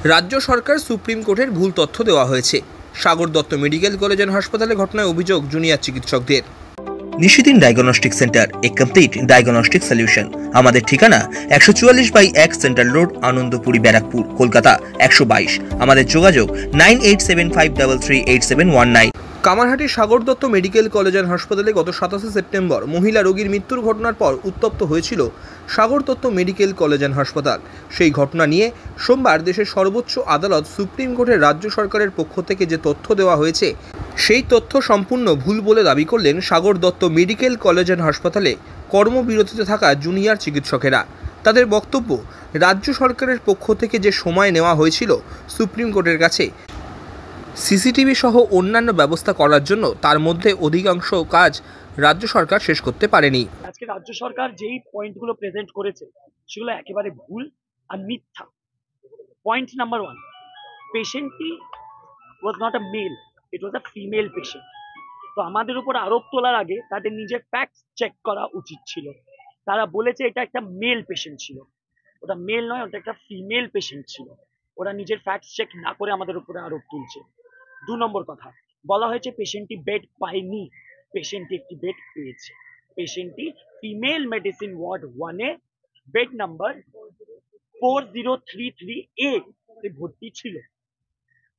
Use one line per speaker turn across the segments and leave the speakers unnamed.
রাজ্য সরকার সুপ্রিম কোর্টের ভুল তথ্য দেওয়া হয়েছে। Sagar Dutta medical college and হাসপাতালে ঘটনায় অভিযোগ জুনিয়র চিকিৎসকদের। নিশিদিন ডায়াগনস্টিক সেন্টার, এ কমপ্লিট ডায়াগনস্টিক সলিউশন। আমাদের ঠিকানা 144/1 সেন্ট্রাল রোড, আনন্দপুরি, ব্যারাকপুর, কলকাতা 122। আমাদের যোগাযোগ 9875338719। কামারহাটির Sagar Dutta medical college and হাসপাতালে গত 27 সেপ্টেম্বর মহিলা রোগীর মৃত্যুর ঘটনার পর উত্তপ্ত হয়েছিল Sagar Dutta medical college and হাসপাতাল। সেই ঘটনা নিয়ে সোমবার দেশের সর্বোচ্চ আদালত সুপ্রিম কোর্টের রাজ্য সরকারের পক্ষ থেকে যে তথ্য দেওয়া হয়েছে সেই তথ্য সম্পূর্ণ ভুল বলে দাবি করলেন Sagar Dutta medical college and হাসপাতালে কর্মবিরতিতে থাকা জুনিয়র চিকিৎসকেরা। তাদের বক্তব্য, রাজ্য সরকারের পক্ষ থেকে যে সময় নেওয়া হয়েছিল সুপ্রিম কোর্টের কাছে সিসিটিভি সহ অন্যান্য ব্যবস্থা করার জন্য, তার মধ্যে অধিকাংশ কাজ রাজ্য সরকার শেষ করতে পারেনি।
আজকে রাজ্য সরকার যেই পয়েন্টগুলো প্রেজেন্ট করেছে সেগুলো একেবারে ভুল আর মিথ্যা। পয়েন্ট নাম্বার 1, পেশেন্টটি was not a male, it was a female patient. তো আমাদের উপর আরোপ তোলার আগে তাদের নিজের ফ্যাক্টস চেক করা উচিত ছিল। তারা বলেছে এটা একটা মেল পেশেন্ট ছিল, ওটা মেল নয়, ওটা একটা ফিমেল পেশেন্ট ছিল। ওরা নিজের ফ্যাক্টস চেক না করে আমাদের উপরে আরোপ তুলছে। 2 নম্বর কথা, বলা হয়েছে পেশেন্টটি বেড পায়নি, পেশেন্টটি একটি বেড পেয়েছে। পেশেন্টটি ফিমেল মেডিসিন ওয়ার্ড 1-এ বেড নাম্বার 4033A ভর্তি ছিল।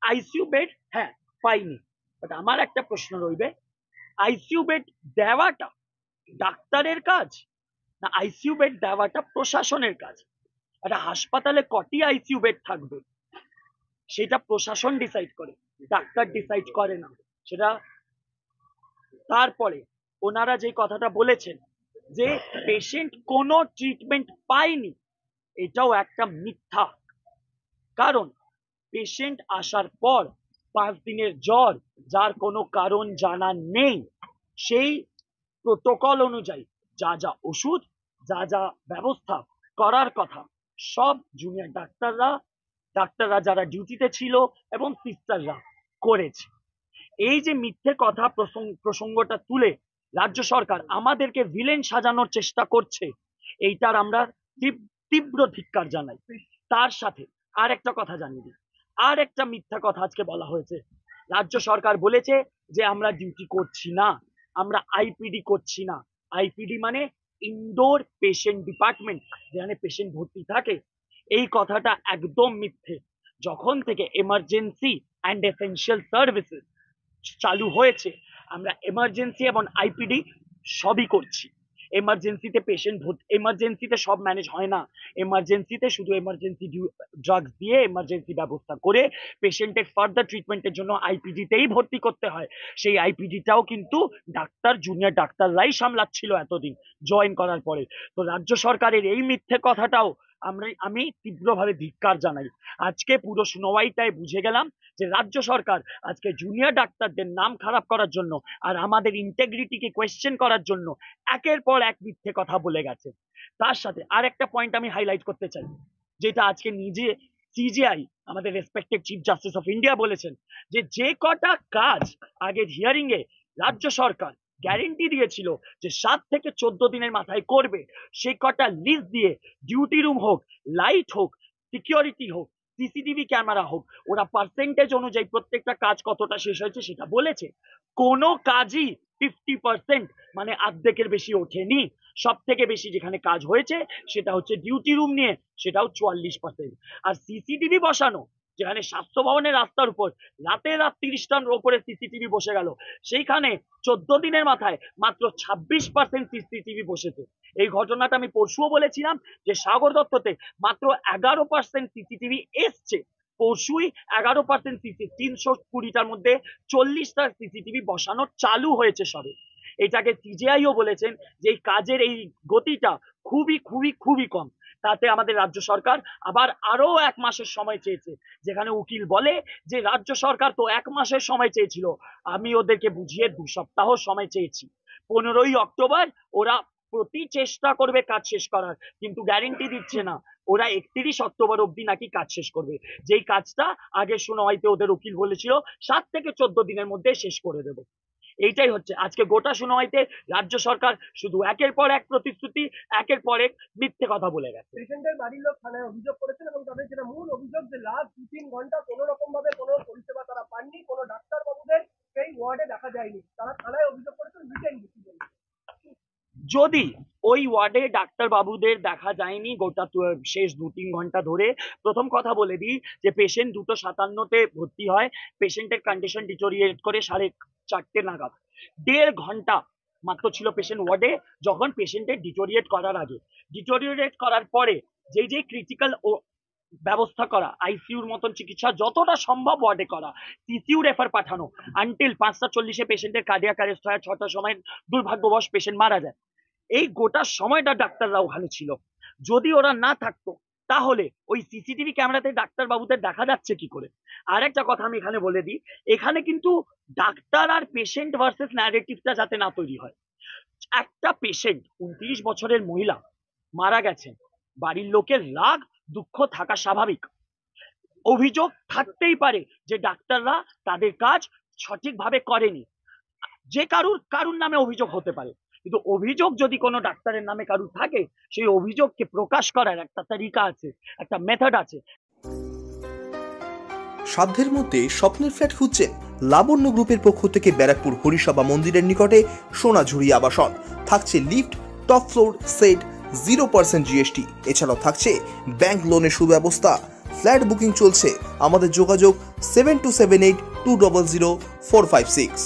আইসিইউ বেড হ্যাঁ পাইনি, বাট আমার একটা প্রশ্ন রইবে, আইসিইউ বেড দেওয়াটা ডাক্তারের কাজ না আইসিইউ বেড দেওয়াটা প্রশাসনের কাজ? একটা হাসপাতালে কটি আইসিইউ বেড থাকবে সেটা প্রশাসন ডিসাইড করে, ডাক্তার ডিসাইড করে না সেটা। তারপরে ওনারা যে কথাটা বলেছেন যে পেশেন্ট কোনো ট্রিটমেন্ট পায়নি, এটাও একটা মিথ্যা। কারণ পেশেন্ট আসার পর 5 দিনের জ্বর, যার কোনো কারণ জানা নেই, সেই প্রোটোকল অনুযায়ী যা যা ওষুধ, যা যা ব্যবস্থা করার কথা সব জুনিয়র ডাক্তাররা যারা ডিউটিতে ছিল এবং সিস্টাররা করেছে। এই যে মিথ্যে কথা প্রসঙ্গটা তুলে রাজ্য সরকার আমাদেরকে ভিলেন সাজানোর চেষ্টা করছে, এইটার আমরা তীব্র ধিক্কার জানাই। তার সাথে আর একটা কথা জানিয়ে দিই, আর একটা মিথ্যা কথা আজকে বলা হয়েছে। রাজ্য সরকার বলেছে যে আমরা ডিউটি করছি না, আমরা আইপিডি করছি না। আইপিডি মানে ইনডোর পেশেন্ট ডিপার্টমেন্ট, যেখানে পেশেন্ট ভর্তি থাকে। এই কথাটা একদম মিথ্যে। যখন থেকে এমার্জেন্সি অ্যান্ড এসেনশিয়াল সার্ভিসেস চালু হয়েছে, আমরা এমার্জেন্সি এবং আইপিডি সবই করছি। এমার্জেন্সিতে পেশেন্ট এমার্জেন্সিতে সব ম্যানেজ হয় না। এমার্জেন্সিতে শুধু এমার্জেন্সি ড্রাগস দিয়ে এমার্জেন্সি ব্যবস্থা করে পেশেন্টের ফার্দার ট্রিটমেন্টের জন্য আইপিডিতেই ভর্তি করতে হয়। সেই আইপিডিটাও কিন্তু জুনিয়র ডাক্তাররাই সামলাচ্ছিল এতদিন জয়েন করার পরে। তো রাজ্য সরকারের এই মিথ্যে কথাটাও আমি তীব্রভাবে ধিক্কার জানাই। আজকে পুরো শুনানিটায় বুঝে গেলাম যে রাজ্য সরকার আজকে জুনিয়র ডাক্তারদের নাম খারাপ করার জন্য আর আমাদের ইন্টেগ্রিটিকে কোয়েশ্চেন করার জন্য একের পর এক মিথ্যে কথা বলে গেছে। তার সাথে আর একটা পয়েন্ট আমি হাইলাইট করতে চাই, যেটা আজকে নিজে সিজিআই আমাদের respected chief justice of India বলেছেন যে কটা কাজ আগের হিয়ারিং এ রাজ্য সরকার গ্যারেন্টি দিয়েছিল যে 7 থেকে 14 দিনের মাথায় করবে, সেই কটা লিস্ট দিয়ে ডিউটি রুম হোক, লাইট হোক, সিকিউরিটি হোক, সিসিটিভি ক্যামেরা হোক, ওরা পার্সেন্টেজ অনুযায়ী প্রত্যেকটা কাজ কতটা শেষ হয়েছে সেটা বলেছে। কোনো কাজই 50% মানে অর্ধেকের বেশি ওঠেনি। সব থেকে বেশি যেখানে কাজ হয়েছে সেটা হচ্ছে ডিউটি রুম নিয়ে, সেটাও 44%। আর সিসিটিভি বসানো, যেখানে স্বাস্থ্য ভবনের রাস্তার উপর রাতে 30টার উপরে সিসিটিভি বসে গেল, সেইখানে 14 দিনের মাথায় মাত্র 26% সিসিটিভি বসেছে। এই ঘটনাটা আমি পরশুও বলেছিলাম যে সাগর দত্ততে মাত্র 11% সিসিটিভি এসছে। পরশুই 11% সিসিটিভি, 320টার মধ্যে 40টা সিসিটিভি বসানো চালু হয়েছে সবে। এটাকে সিজিআইও বলেছেন যে এই কাজের এই গতিটা খুবই খুবই খুবই কম। তাতে আমাদের রাজ্য সরকার আবার আরো 1 মাসের সময় চেয়েছে, যেখানে উকিল বলে যে রাজ্য সরকার তো 1 মাসের সময় চেয়েছিল, আমি ওদেরকে বুঝিয়ে 2 সপ্তাহ সময় চেয়েছি। 15ই অক্টোবর ওরা প্রতি চেষ্টা করবে কাজ শেষ করার, কিন্তু গ্যারেন্টি দিচ্ছে না ওরা 31 অক্টোবর অব্দি নাকি কাজ শেষ করবে, যেই কাজটা আগে শুনানিতে ওদের উকিল বলেছিল 7 থেকে 14 দিনের মধ্যে শেষ করে দেব। এইটাই হচ্ছে আজকে গোটা শুনানিতে রাজ্য সরকার শুধু একের পর এক প্রতিশ্রুতি, একের পর এক মিথ্যে কথা বলে গেছে।
পেশেন্টের বাড়ির লোক থানায় অভিযোগ করেছেন এবং তাদের যেটা মূল অভিযোগ যে লাস্ট 2-3 ঘন্টা কোনো রকম ভাবে কোনো পরিষেবা তারা পাননি, কোনো ডাক্তারবাবুদের সেই ওয়ার্ডে দেখা যায়নি। তারা থানায় অভিযোগ করেছেন রিটেন ডিসিশন।
যদি ওই ওয়ার্ডে ডাক্তার বাবুদের দেখা যায়নি গোটা শেষ 2-3 ঘন্টা ধরে, প্রথম কথা বলে দিই যে পেশেন্ট 2:57-তে ভর্তি হয়, পেশেন্টের কন্ডিশন ডিটোরিয়েট করে 4:30 নাগাদ 1.5 ঘন্টা মাত্র ছিল পেশেন্ট ওয়ার্ডে। যখন পেশেন্টের ডিটোরিয়েট করার আগে, ডিটোরিয়েট করার পরে যে ক্রিটিক্যাল ব্যবস্থা করা, আইসিইউর মতন চিকিৎসা যতটা সম্ভব ওয়ার্ডে করা, সিসিইউ রেফার পাঠানো, আনটিল 5:40 পেশেন্টের কার্ডিয়াক অ্যারেস্ট হয়, 6টার সময় দুর্ভাগ্যবশ পেশেন্ট মারা যায়। এই গোটা সময়টা ডাক্তাররা ওখানে ছিল। যদি ওরা না থাকতো তাহলে ওই সিসিটিভি ক্যামেরাতে ডাক্তার বাবুদের দেখা যাচ্ছে কি করে? আর একটা কথা আমি এখানে বলে দিই, এখানে কিন্তু ডাক্তার আর পেশেন্ট ভার্সেস ন্যারেটিভটা যাতে না তৈরি হয়। একটা পেশেন্ট 29 বছরের মহিলা মারা গেছেন, বাড়ির লোকের রাগ দুঃখ থাকা স্বাভাবিক। অভিযোগ থাকতেই পারে যে ডাক্তাররা তাদের কাজ সঠিকভাবে করেনি, যে কারুর নামে অভিযোগ হতে পারে, কিন্তু অভিযোগ যদি কোনো ডাক্তারের নামে কারুর থাকে, সেই অভিযোগকে প্রকাশ করার একটা তারিকা আছে, একটা মেথড আছে।
সাধ্যের মধ্যে স্বপ্নের ফ্ল্যাট খুঁজছেন? লাবণ্য গ্রুপের পক্ষ থেকে ব্যারাকপুর হরিসভা মন্দিরের নিকটে সোনাঝুরি আবাসন। থাকছে lift, top floor, set, 0% GST. এছাড়াও থাকছে ব্যাংক লোনের সুব্যবস্থা। ফ্ল্যাট বুকিং চলছে। আমাদের যোগাযোগ 7278200456।